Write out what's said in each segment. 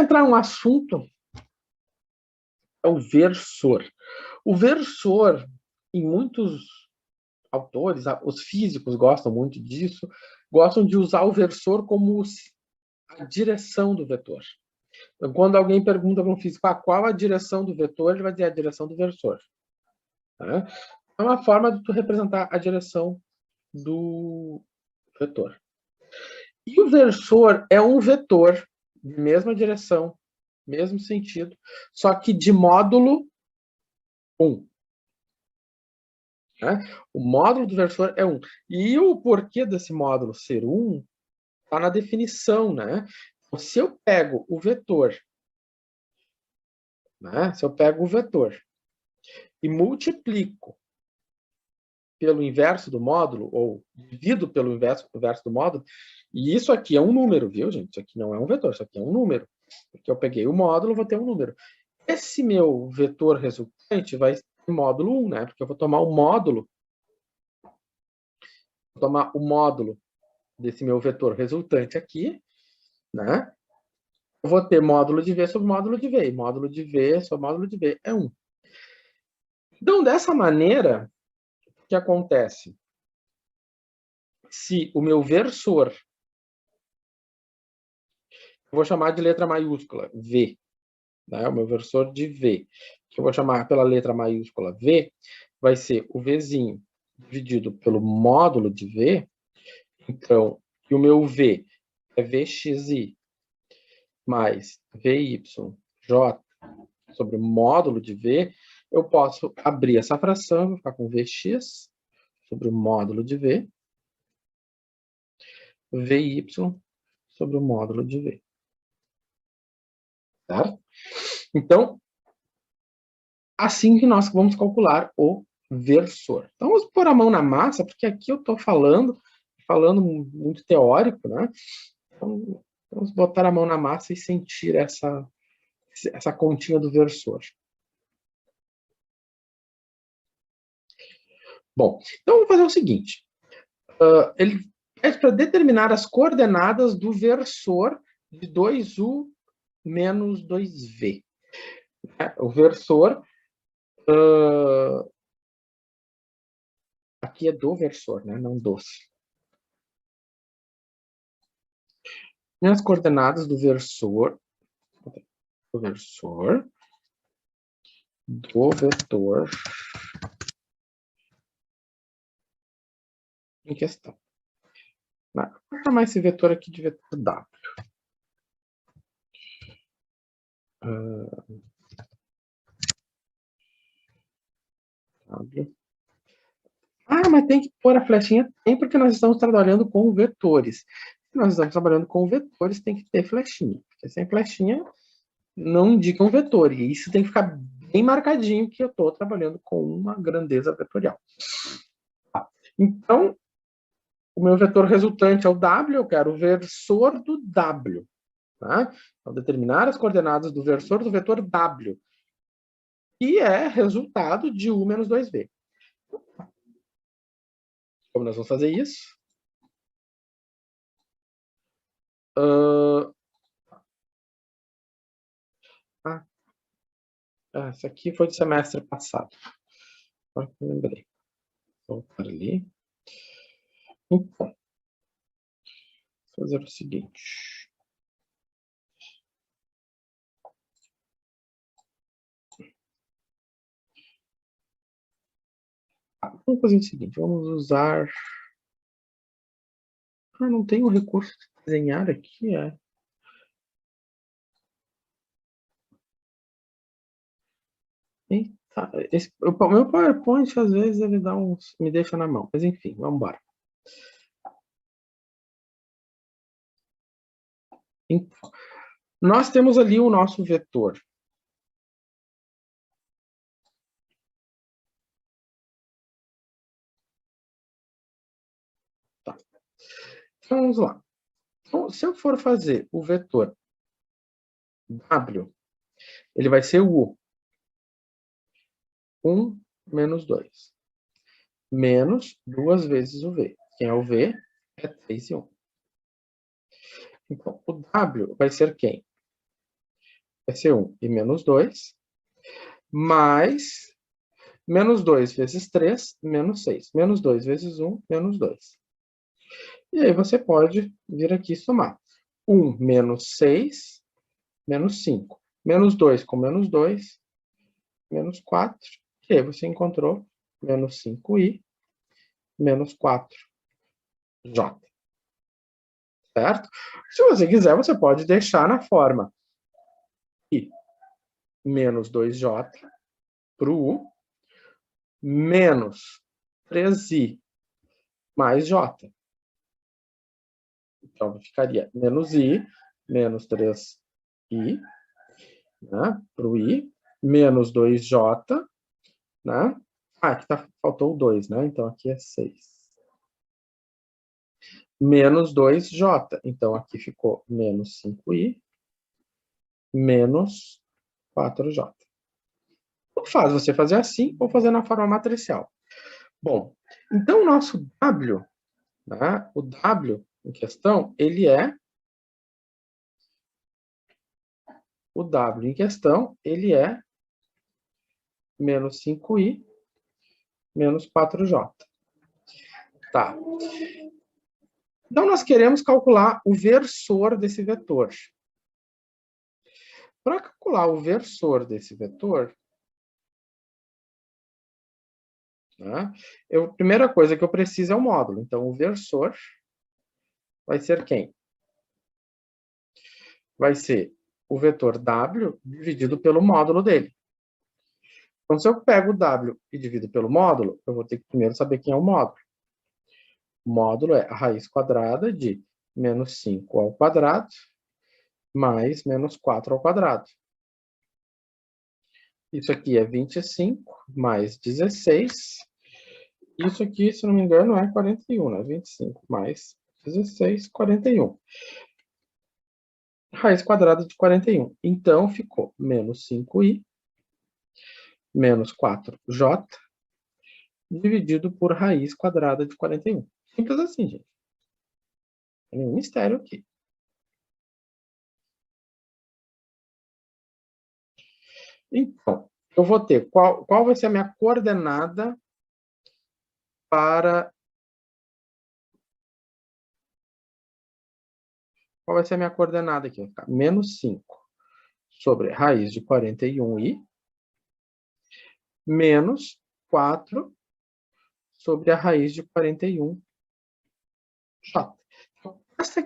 Entrar um assunto é o versor. O versor, em muitos autores, os físicos gostam muito disso, gostam de usar o versor como a direção do vetor. Então, quando alguém pergunta para um físico qual a direção do vetor, ele vai dizer a direção do versor. Tá? É uma forma de tu representar a direção do vetor. E o versor é um vetor de mesma direção, mesmo sentido, só que de módulo 1. Né? O módulo do versor é 1. E o porquê desse módulo ser 1 está na definição. Né? Então, se eu pego o vetor, e multiplico pelo inverso do módulo, ou divido pelo inverso do módulo, e isso aqui é um número, viu, gente? Isso aqui não é um vetor, isso aqui é um número. Porque eu peguei o módulo, vou ter um número. Esse meu vetor resultante vai ser módulo 1, né? Porque eu vou tomar o módulo desse meu vetor resultante aqui, né? Eu vou ter módulo de V sobre módulo de V. E módulo de V sobre módulo de V é 1. Então, dessa maneira, o que acontece? Se o meu versor, eu vou chamar de letra maiúscula, V, né? O meu versor de V, que eu vou chamar pela letra maiúscula V, vai ser o Vzinho dividido pelo módulo de V. Então, o meu V é Vxi mais Vyj sobre o módulo de V. Eu posso abrir essa fração, vou ficar com Vx sobre o módulo de V, Vy sobre o módulo de V. Certo? Então, assim que nós vamos calcular o versor. Então, vamos pôr a mão na massa, porque aqui eu estou falando muito teórico, né? Então, vamos botar a mão na massa e sentir essa continha do versor. Bom, então vamos fazer o seguinte. Ele pede para determinar as coordenadas do versor de 2u menos 2v. O versor aqui é do versor, né? Não dos. E as coordenadas do vetor em questão. Vou chamar esse vetor aqui de vetor W. W. Mas tem que pôr a flechinha? Tem, porque nós estamos trabalhando com vetores. Se nós estamos trabalhando com vetores, tem que ter flechinha. Porque sem flechinha, não indica um vetor. E isso tem que ficar bem marcadinho que eu estou trabalhando com uma grandeza vetorial. Então, o meu vetor resultante é o W, eu quero o versor do W. Tá? Então, determinar as coordenadas do versor do vetor W, que é resultado de U menos 2V. Como nós vamos fazer isso? Essa aqui foi do semestre passado. Agora que eu lembrei. Vou voltar ali. Então, vou fazer o seguinte. Vamos fazer o seguinte. Vamos usar... não tem o recurso de desenhar aqui, Eita, o meu PowerPoint, às vezes, ele me deixa na mão. Mas, enfim, vamos embora. Então, nós temos ali o nosso vetor. Tá. Então, vamos lá. Então, se eu for fazer o vetor W, ele vai ser o 1 menos 2. Menos 2 vezes o V. Quem é o V? É 3 e 1. Então, o W vai ser quem? vai ser 1 e menos 2, mais menos 2 vezes 3, menos 6. Menos 2 vezes 1, menos 2. E aí você pode vir aqui somar. 1 menos 6, menos 5. Menos 2 com menos 2, menos 4. E aí você encontrou menos 5i, menos 4j. Certo? Se você quiser, você pode deixar na forma i menos 2j para o u, menos 3i mais j. Então, ficaria menos i, menos 3i, né, para o i, menos 2j, né? Aqui faltou o 2, né? Então, aqui é 6. Menos 2j. Então, aqui ficou menos 5i, menos 4j. O que faz você fazer assim ou fazer na forma matricial? Bom, então o nosso W, né, o W em questão, menos 5i, menos 4j. Tá. Então, nós queremos calcular o versor desse vetor. Para calcular o versor desse vetor, né, a primeira coisa que eu preciso é o módulo. Então, o versor vai ser quem? Vai ser o vetor W dividido pelo módulo dele. Então, se eu pego o W e divido pelo módulo, eu vou ter que primeiro saber quem é o módulo. O módulo é a raiz quadrada de menos 5 ao quadrado mais menos 4 ao quadrado. Isso aqui é 25 mais 16. Isso aqui, se não me engano, é 41, né? 25 mais 16, 41. Raiz quadrada de 41. Então, ficou menos 5i, menos 4j, dividido por raiz quadrada de 41. Simples assim, gente. Não tem nenhum mistério aqui. Então, eu vou ter qual vai ser a minha coordenada para... Qual vai ser a minha coordenada aqui? Vai ficar menos 5 sobre raiz de 41i, menos 4 sobre a raiz de 41j. Então, esse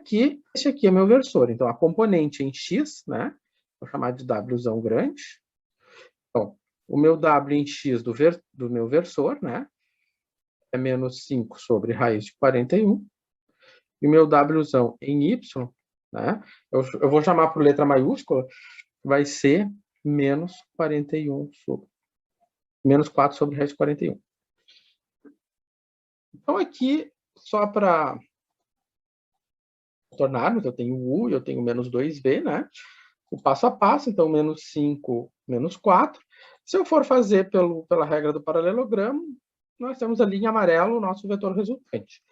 aqui é meu versor. Então, a componente em x, né? Vou chamar de Wzão grande. Então, o meu W em x do meu versor, né? É menos 5 sobre raiz de 41. E o meu Wzão em y, né? Eu vou chamar por letra maiúscula, vai ser menos 41 sobre... Menos 4 sobre raiz de 41. Então, aqui, só para tornarmos, eu tenho u e eu tenho menos 2v, né? O passo a passo, então, menos 5, menos 4. Se eu for fazer pela regra do paralelogramo, nós temos ali em amarelo o nosso vetor resultante.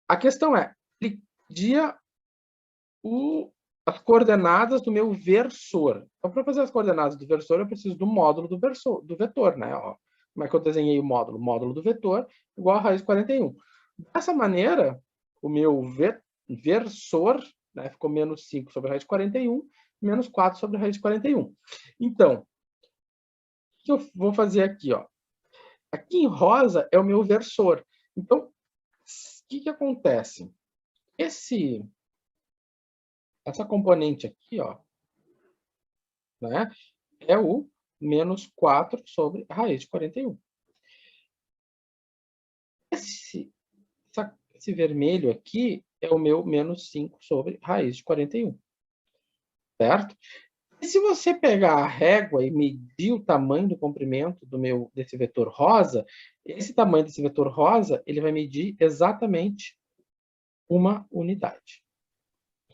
A questão é, ele pedia as coordenadas do meu versor. Então, para fazer as coordenadas do versor, eu preciso do módulo do vetor, né? Ó, como é que eu desenhei o módulo? Módulo do vetor igual a raiz de 41. Dessa maneira, o meu versor, né, ficou menos 5 sobre a raiz de 41, menos 4 sobre a raiz de 41. Então, o que eu vou fazer aqui? Ó? Aqui em rosa é o meu versor. Então, o que acontece? Essa componente aqui, ó, né, é o menos 4 sobre a raiz de 41. Esse vermelho aqui é o meu menos 5 sobre raiz de 41. Certo? E se você pegar a régua e medir o tamanho do comprimento desse vetor rosa, esse tamanho desse vetor rosa, ele vai medir exatamente uma unidade.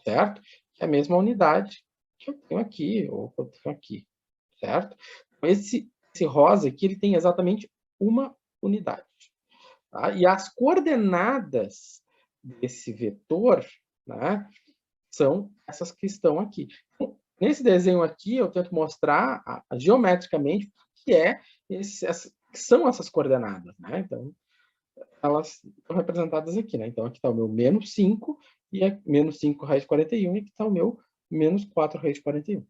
Certo? Que é a mesma unidade que eu tenho aqui, ou que eu tenho aqui. Certo? Esse rosa aqui, ele tem exatamente uma unidade. Tá? E as coordenadas desse vetor, né, são essas que estão aqui. Nesse desenho aqui, eu tento mostrar geometricamente o que são essas coordenadas, né? Então, elas estão representadas aqui, né? Então, aqui está o meu menos 5, e é menos 5 raiz de 41, e aqui está o meu menos 4 raiz de 41.